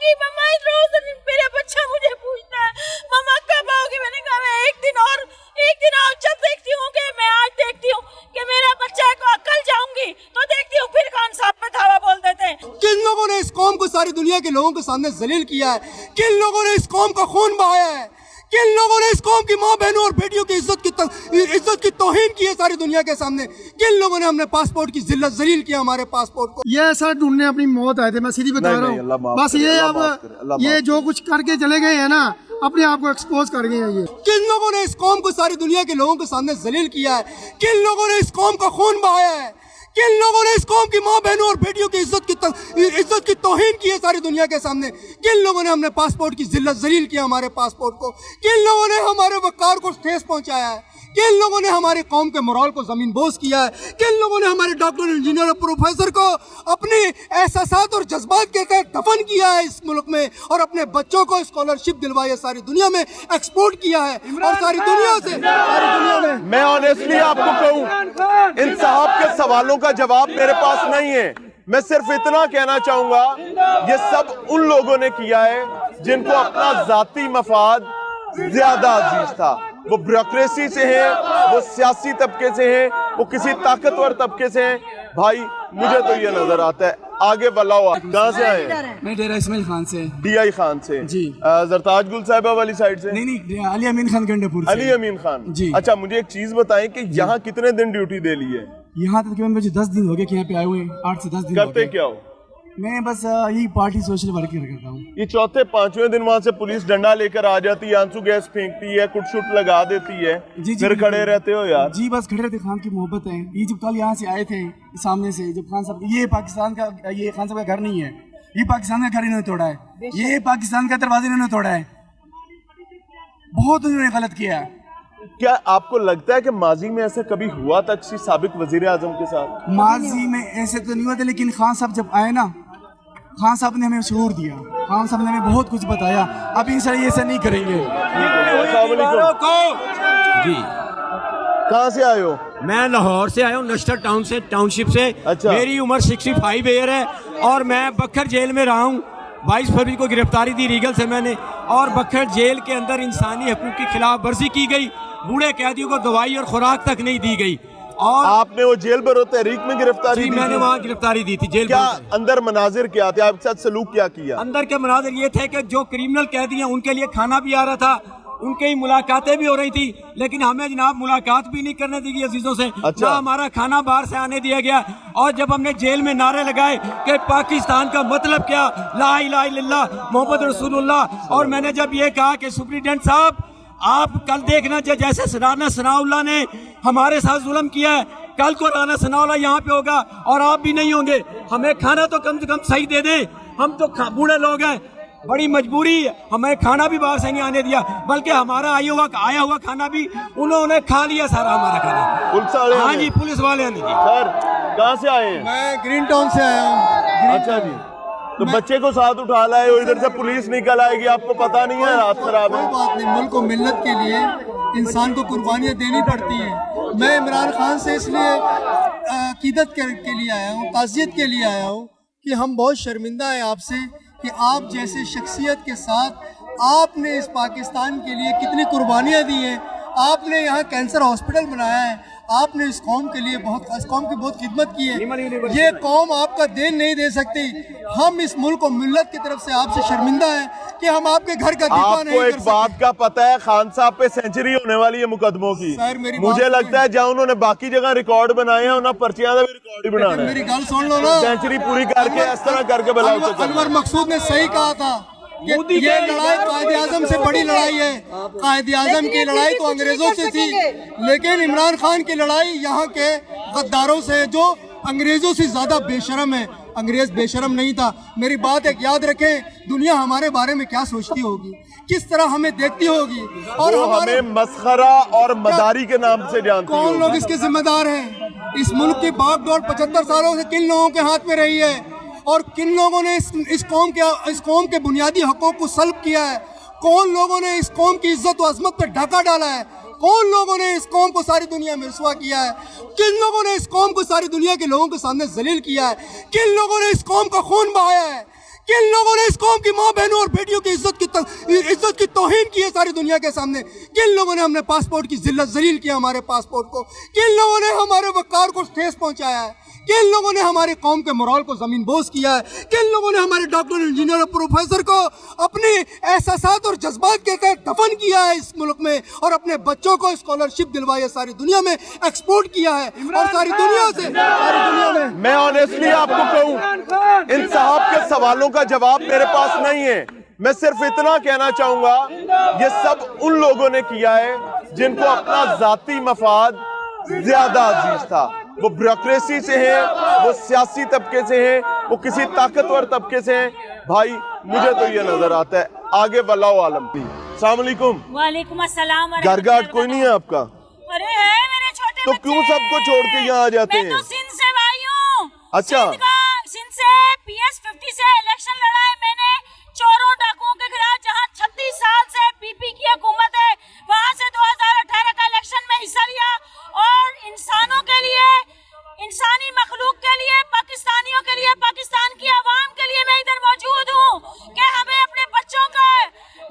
आओगी मम्मा? रोज मेरा बच्चा मुझे पूछता है मम्मा कब आओगी? मैंने कहा मैं एक दिन और जब देखती हूँ कि मैं आज देखती हूँ कि मेरा बच्चा को कल जाऊंगी तो देखती हूँ फिर कौन सा पे धावा बोल देते हैं। किन लोगों ने इस कौम को सारी दुनिया के लोगों के सामने जलील किया है? किन लोगों ने इस कौम का खून बहाया है? किन लोगों ने इस कौम की माँ बहनों और बेटियों की इज्जत की तौहीन की है सारी दुनिया के सामने? किन लोगों ने हमने पासपोर्ट की जिल्लत जलील किया हमारे पासपोर्ट को? ये सर ढूंढने अपनी मौत आए थे, मैं सीधी बता रहा हूँ। बस ये अब ये जो कुछ करके चले गए हैं ना, अपने आप को एक्सपोज कर गए हैं। ये किन लोगों ने इस कौम को सारी दुनिया के लोगों के सामने जलील किया है? किन लोगों ने इस कौम का खून बहाया है? किन लोगों ने इस कौम की माँ बहनों और बेटियों की इज्जत की तौहीन की है सारी दुनिया के सामने? किन लोगों ने हमने पासपोर्ट की जिल्लत जलील किया हमारे पासपोर्ट को? किन लोगों ने हमारे वक़ार को ठेस पहुंचाया है? किन लोगों ने हमारी कौम के मोरल को ज़मीन बोझ किया है? किन लोगों ने हमारे डॉक्टर, इंजीनियर और प्रोफेसर को अपने एहसासात और जज्बात के तहत दफन किया है इस मुल्क में, और अपने बच्चों को स्कॉलरशिप दिलवाई है, सारी दुनिया में एक्सपोर्ट किया है, और सारी दुनिया में। मैं ऑनेस्टली आपको कहूँ, इन साहब के सवालों का जवाब मेरे पास नहीं है। मैं सिर्फ इतना कहना चाहूंगा, ये सब उन लोगों ने किया है जिनको अपना जाती मफाद ज्यादा अजीज था। वो ब्यूरोक्रेसी से हैं, वो सियासी तबके से हैं, वो किसी ताकतवर तबके से हैं। भाई मुझे तो ये नजर आता है। आगे बलाओ, कहाँ से आए? मैं डेरा इस्माइल खान से। DI खान से जी। जरताज गुल साहिबा वाली साइड से? नहीं, अली अमीन खान गंडेपुर से। अली अमीन खान जी। अच्छा, मुझे एक चीज बताएं कि यहाँ कितने दिन ड्यूटी दे ली है? यहाँ तकरीबन मुझे 10 दिन हो गए कि यहाँ पे आए हुए, 8 से 10 दिन। करते क्या हो? मैं बस यही पार्टी सोशल वर्क करता हूँ। ये चौथे पांचवें दिन वहाँ से पुलिस डंडा लेकर आ जाती है, आंसू गैस फेंकती है, कुट शुट लगा देती है, फिर खड़े रहते हो यार? जी बस खड़े रहते। खान की मोहब्बत है। ये जब कल यहाँ से आए थे सामने से, जब खान साहब, ये पाकिस्तान का, ये खान साहब का घर नहीं है, ये पाकिस्तान का घर इन्होंने तोड़ा है, ये पाकिस्तान का दरवाजा इन्होंने तोड़ा है। बहुत उन्होंने गलत किया है। क्या आपको लगता है कि माजी में ऐसा कभी हुआ था किसी साबिक वजीर आजम के साथ? माजी में ऐसे तो नहीं हुआ था, लेकिन खान साहब जब आए ना, खान साहब ने हमें शऊर दिया, खान साहब ने हमें बहुत कुछ बताया। अब इंशाल्लाह ये ऐसा नहीं करेंगे। जी, कहाँ से आए हो? मैं लाहौर से आया हूँ, नस्टर टाउन से, टाउनशिप से। अच्छा। मेरी उम्र 65 ईयर है और मैं बखर जेल में रहा हूँ। 22 फरवरी को गिरफ्तारी दी रीगल से मैंने, और बखर जेल के अंदर इंसानी हकूक़ की खिलाफ वर्जी की गई। बूढ़े कैदियों को दवाई और खुराक तक नहीं दी गई। और आपने वो जेल बरो तहरीक में गिरफ्तारी दी? मैंने वहाँ गिरफ्तारी दी थी जेल। क्या अंदर मनाजिर क्या थे? आपके साथ सलूक क्या किया? अंदर के मनाजिर ये थे कि जो क्रिमिनल कैदी हैं उनके लिए खाना भी आ रहा था, उनके ही मुलाकातें भी हो रही थी, लेकिन हमें जनाब मुलाकात भी नहीं करने दी गई अजीजों से। अच्छा। ना हमारा खाना बाहर से आने दिया गया। और जब हमने जेल में नारे लगाए कि पाकिस्तान का मतलब क्या, ला इलाहा इल्लल्लाह मोहम्मद रसूलुल्लाह, और मैंने जब ये कहा कि सुप्रीटेंडेंट साहब आप कल देखना, जैसे राना सनाउल्लाह ने हमारे साथ जुल्म किया है, कल को राना सनाउल्लाह यहाँ पे होगा और आप भी नहीं होंगे। हमें खाना तो कम से कम सही दे दें, हम तो बूढ़े लोग हैं, बड़ी मजबूरी है, हमें खाना भी बाहर से नहीं आने दिया, बल्कि हमारा आया हुआ खाना भी उन्होंने खा लिया सारा हमारा खाना। पुलिस वाले? हाँ जी, पुलिस वाले ने जी। सर कहाँ से आए हैं? मैं ग्रीन टाउन से आया हूँ। अच्छा जी, तो बच्चे को साथ उठा लाए हो, इधर से पुलिस निकल आएगी, आपको पता नहीं है रात खराब है? कोई बात नहीं, मुल्क को मिल्लत के लिए इंसान को कुर्बानियाँ देनी पड़ती हैं। मैं इमरान खान से इसलिए अकीदत के लिए आया हूँ, ताज़ियत के लिए आया हूँ कि हम बहुत शर्मिंदा हैं आपसे कि आप जैसे शख्सियत के साथ आपने इस पाकिस्तान के लिए कितनी कुर्बानियाँ दी हैं। आपने यहाँ कैंसर हॉस्पिटल बनाया है, आपने इस कौम के लिए इस कौम की बहुत खिदमत की है। ये कौम आपका देन नहीं दे सकती। हम इस मुल्क को मिल्लत की तरफ से आपसे शर्मिंदा हैं कि हम आपके घर का दिफा नहीं आपको कर एक सकते। बात का पता है, खान साहब पे सेंचुरी होने वाली है मुकदमों की। सर, मेरी मुझे बात लगता है जहाँ उन्होंने बाकी जगह रिकॉर्ड बनाए हैं, उन्हें पर्चियां का भी रिकॉर्ड ही बनाना है। मेरी गल सुन लो ना, सेंचुरी पूरी करके इस तरह करके बुलाओ तो चलो। अनवर मकसूद ने सही कहा था कि ये लड़ाई कायदे आजम से बड़ी लड़ाई है। कायदे आजम की लड़ाई तो अंग्रेजों से थी, लेकिन इमरान खान की लड़ाई यहाँ के गद्दारों से, जो अंग्रेजों से ज्यादा बेशरम है। अंग्रेज बेशरम नहीं था। मेरी बात एक याद रखें, दुनिया हमारे बारे में क्या सोचती होगी, किस तरह हमें देखती होगी, और हमें मस्खरा और मदारी के नाम से जानती कौन होगी। लोग इसके जिम्मेदार हैं? इस मुल्क की बागडोर 75 सालों से किन लोगों के हाथ में रही है, और किन लोगों ने इस कौम के बुनियादी हकों को सल्ब किया है? कौन लोगों ने इस कौम की इज्जत और अजमत पर ढाका डाला है? कौन लोगों ने इस कौम को सारी दुनिया में रुसवा किया है? किन लोगों ने इस कौम को सारी दुनिया के लोगों के सामने जलील किया है? किन लोगों ने इस कौम का खून बहाया है? किन लोगों ने इस कौम की माँ बहनों और बेटियों की इज्जत की तौहीन की है सारी दुनिया के सामने। किन लोगों ने हमने पासपोर्ट की जिल्लत जलील किया हमारे पासपोर्ट को। किन लोगों ने हमारे वक़ार को ठेस पहुंचाया है। किन लोगों ने हमारी कौम के मोरल को ज़मीन बोझ किया है। किन लोगों ने हमारे डॉक्टर, इंजीनियर और प्रोफेसर को अपने एहसासात और जज्बात के तहत दफन किया है इस मुल्क में, और अपने बच्चों को स्कॉलरशिप दिलवाई है, सारी दुनिया में एक्सपोर्ट किया है, और सारी दुनिया में मैं ऑनेस्टली आपको कहूं, इन साहब के सवालों का जवाब मेरे पास नहीं है। मैं सिर्फ इतना कहना चाहूंगा, ये सब उन लोगों ने किया है जिनको अपना जाती मफाद ज्यादा अजीज था। वो ब्यूरोक्रेसी से हैं, वो सियासी तबके से हैं, वो किसी ताकतवर तबके से हैं। भाई मुझे तो ये नजर आता है, आगे वल्लाहु आलम। अस्सलाम वालेकुम। वालेकुम अस्सलाम। घर घाट कोई नहीं है आपका? अरे है मेरे छोटे तो क्यों सबको छोड़ के यहाँ आ जाते हैं? मैं तो सिंध से आई हूँ। अच्छा, सिंध से PS50 से इलेक्शन लड़ा है मैंने, चोरों डाकुओं के खिलाफ, जहाँ 36 साल से PP की हुकूमत है, वहाँ से 2018 का इलेक्शन में हिस्सा लिया, और इंसानों के लिए, इंसानी मखलूक के लिए, पाकिस्तानियों के लिए, पाकिस्तान की आवाम के लिए मैं इधर मौजूद हूँ कि हमें अपने बच्चों का,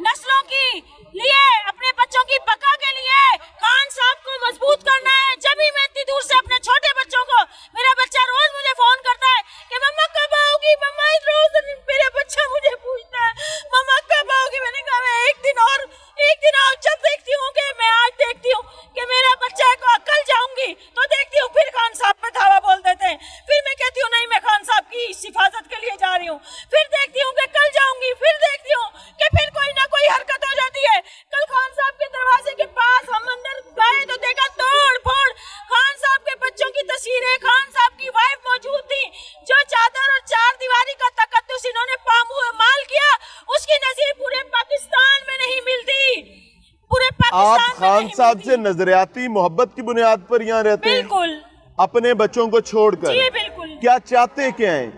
नस्लों की लिए, अपने बच्चों की बका के लिए खान साहब को मजबूत करना है। जब भी मैं इतनी दूर से अपने छोटे बच्चों को, मेरा बच्चा रोज मुझे फोन करता है कि मम्मा कब आओगी, मम्मा रोज मेरा बच्चा मुझे पूछता है मम्मा कब आओगी। मैंने कहा मैं एक दिन और जब देखती हूँ कि मैं आज देखती हूँ कि मेरा बच्चा को कल जाऊंगी तो देखती हूँ फिर खान साहब पे धावा बोल देते हैं, फिर मैं कहती हूँ नहीं मैं खान साहब की हिफाजत के लिए जा रही हूँ, फिर देखती हूँ कि कल जाऊंगी, फिर देखती हूँ कि फिर कोई ना कोई हरकत हो जाती है। कल खान साहब के दरवाजे के पास हम अंदर गए तो देखा तोड़ फोड़, खान साहब के बच्चों की तस्वीरें, खान साहब की वाइफ मौजूद थी, जो चादर और चार दीवारी का तकद्दुस इन्होंने पामाल किया, उसकी नजीर पूरे पाकिस्तान में नहीं मिलती। पूरे आप पाकिस्तान खान साहब से नजरियाती मोहब्बत की बुनियाद पर यहाँ रहते हैं? बिल्कुल, अपने बच्चों को छोड़कर। जी बिल्कुल। क्या चाहते क्या हैं?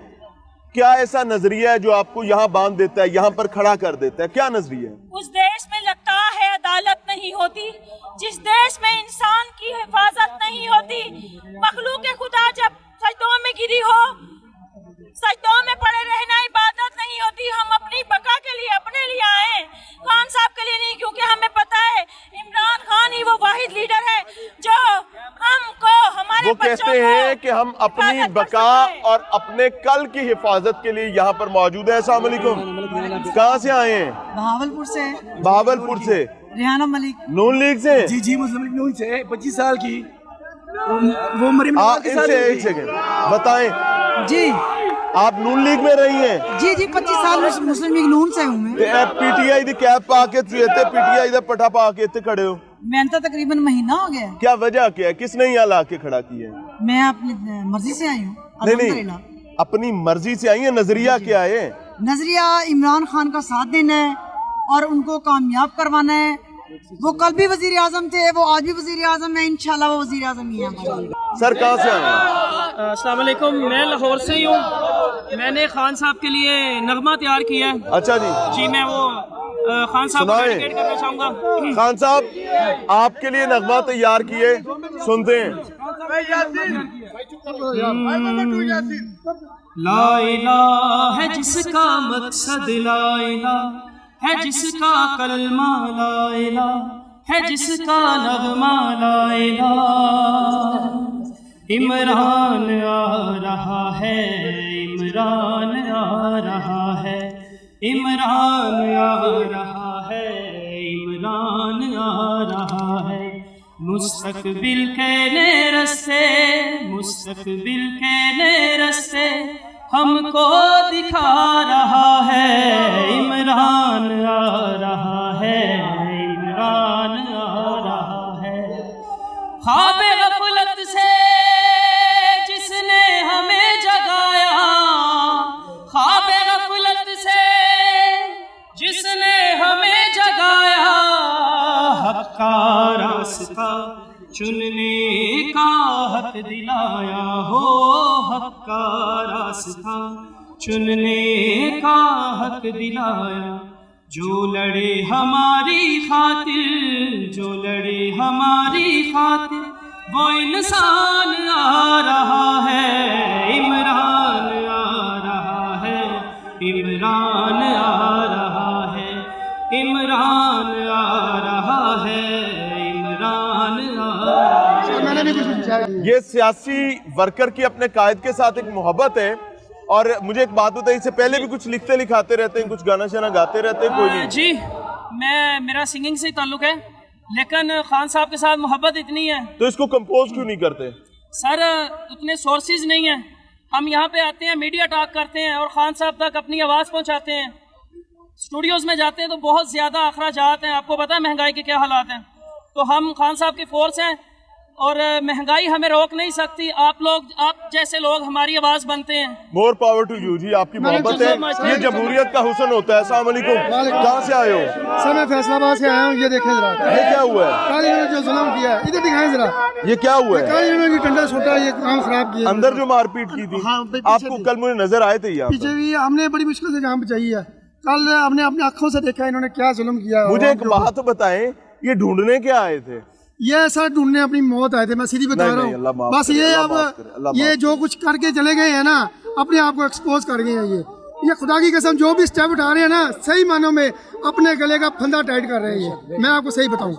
क्या ऐसा नजरिया है जो आपको यहाँ बांध देता है, यहाँ पर खड़ा कर देता है? क्या नजरिया है? उस देश में लगता है अदालत नहीं होती, जिस देश में इंसान की हिफाजत नहीं होती, मखलूक खुदा जब सजदों में गिरी हो, सजदों में पड़े रहना इबादत नहीं होती। हम अपनी बका के लिए, अपने लिए आए, खान साहब के लिए नहीं, क्योंकि हमें पता है इमरान खान ही वो वाहिद लीडर है जो हमको, हमारे वो कहते हैं कि हम अपनी बका और अपने कल की हिफाजत के लिए यहाँ पर मौजूद है। अस्सलाम वालेकुम। कहाँ से आए हैं? बहावलपुर से। बहावलपुर से। रिहाना मलिक। नून लीग से? जी मुस्लिम लीग नून से, 25 साल की। वो मरीम के साथ। एक सेकंड बताएं, जी आप नून लीग में रही हैं? जी 25 साल मुस्लिम लीग नून से हूँ मैं। पीटीआई दी कैप पा के पीटीआई दा पठा पा के इत्थे खड़े हो? मैं तो तकरीबन महीना हो गया। क्या वजह क्या है? किसने यहाँ ला के खड़ा किया है? मैं अपनी मर्जी से आई हूँ। नहीं, अपनी मर्जी से आई है। नजरिया क्या है? नजरिया इमरान खान का साथ देना है और उनको कामयाब करवाना है। वो कल भी वजीर आजम थे, वो आज भी वजीर आजम है, इंशाल्लाह वो वजीर आजम ही है। सर कहाँ से आए हैं? अस्सलाम वालेकुम, मैं लाहौर से ही हूँ। मैंने खान साहब के लिए नगमा तैयार किया है। अच्छा जी। जी मैं वो खान साहब को डेडिकेट करना चाहूँगा। खान साहब आपके लिए नगमा तैयार किए, सुनते हैं। ला इलाहा है जिसका मकसद ला इलाहा है, जिसका कलमा ला इलाहा है, जिसका नगमा ला इलाहा। इमरान आ रहा है, इमरान आ रहा है, इमरान आ रहा है, इमरान आ रहा है। मुस्तकबिल के नए रस्ते, मुस्तकबिल के नए रस्ते हमको दिखा रहा है। इमरान आ रहा है, इमरान आ रहा है। ख्वाब गफलत से जिसने हमें जगाया, ख्वाब गफलत से जिसने हमें जगाया, हक का रास्ता चुनने का हक दिलाया हो, हक का रास्ता चुनने का हक दिलाया। जो लड़े हमारी खातिर, जो लड़े हमारी खातिर, वो इंसान आ रहा है। इमरान आ रहा है, इमरान इमरान आ रहा है, इमरान आ रहा है, इमरान आ रहा है। मैंने भी कुछ पूछा है। ये सियासी वर्कर की अपने कायद के साथ एक मोहब्बत है। और मुझे एक बात बताइए, इससे पहले भी कुछ लिखते लिखाते रहते हैं, कुछ गाना शाना गाते रहते हैं? कोई नहीं? जी, मेरा सिंगिंग से ही ताल्लुक है, लेकिन खान साहब के साथ मोहब्बत इतनी है। तो इसको कंपोज क्यों नहीं करते? सर उतने सोर्सेज नहीं हैं। हम यहाँ पे आते हैं, मीडिया टॉक करते हैं और खान साहब तक अपनी आवाज़ पहुँचाते हैं। स्टूडियोज़ में जाते हैं तो बहुत ज़्यादा अखराजात हैं, आपको पता है महंगाई के क्या हालात हैं। तो हम खान साहब की फोर्स हैं और महंगाई हमें रोक नहीं सकती। आप जैसे लोग हमारी आवाज़ बनते हैं। मोर पावर टू यू जी, आपकी मोहब्बत है, ये जमहूरियत का हुस्न होता है। अस्सलाम वालेकुम, कहाँ से आए हो? सर मैं फैसलाबाद से आया हूँ। ये देखें जरा, ये क्या हुआ है? कल इन्होंने जो जुल्म किया है, इधर दिखाएं जरा। ये क्या हुआ है? कल इन्होंने डंडा छोटा, ये काम खराब किया। अंदर जो मारपीट की थी, हाँ, पीछे आपको थी। कल मुझे नजर आए थे यहाँ पर। पीछे भी हमने बड़ी मुश्किल से जान बचाई है। कल हमने अपनी आंखों से देखा इन्होंने क्या जुल्म किया। मुझे एक बात बताएं, ये ढूंढने क्या आए थे? ये सर ढूंढने अपनी मौत आए थे, मैं सीधी बता नहीं, रहा नहीं, अल्लाह हूँ। माफ बस करे, ये अल्लाह अब माफ करे, अल्लाह ये माफ जो कुछ करके चले गए हैं ना, अपने आप को एक्सपोज कर गए हैं। ये खुदा की कसम जो भी स्टेप उठा रहे हैं ना, सही मानों में अपने गले का फंदा टाइट कर रहे हैं। ये मैं आपको सही बताऊं।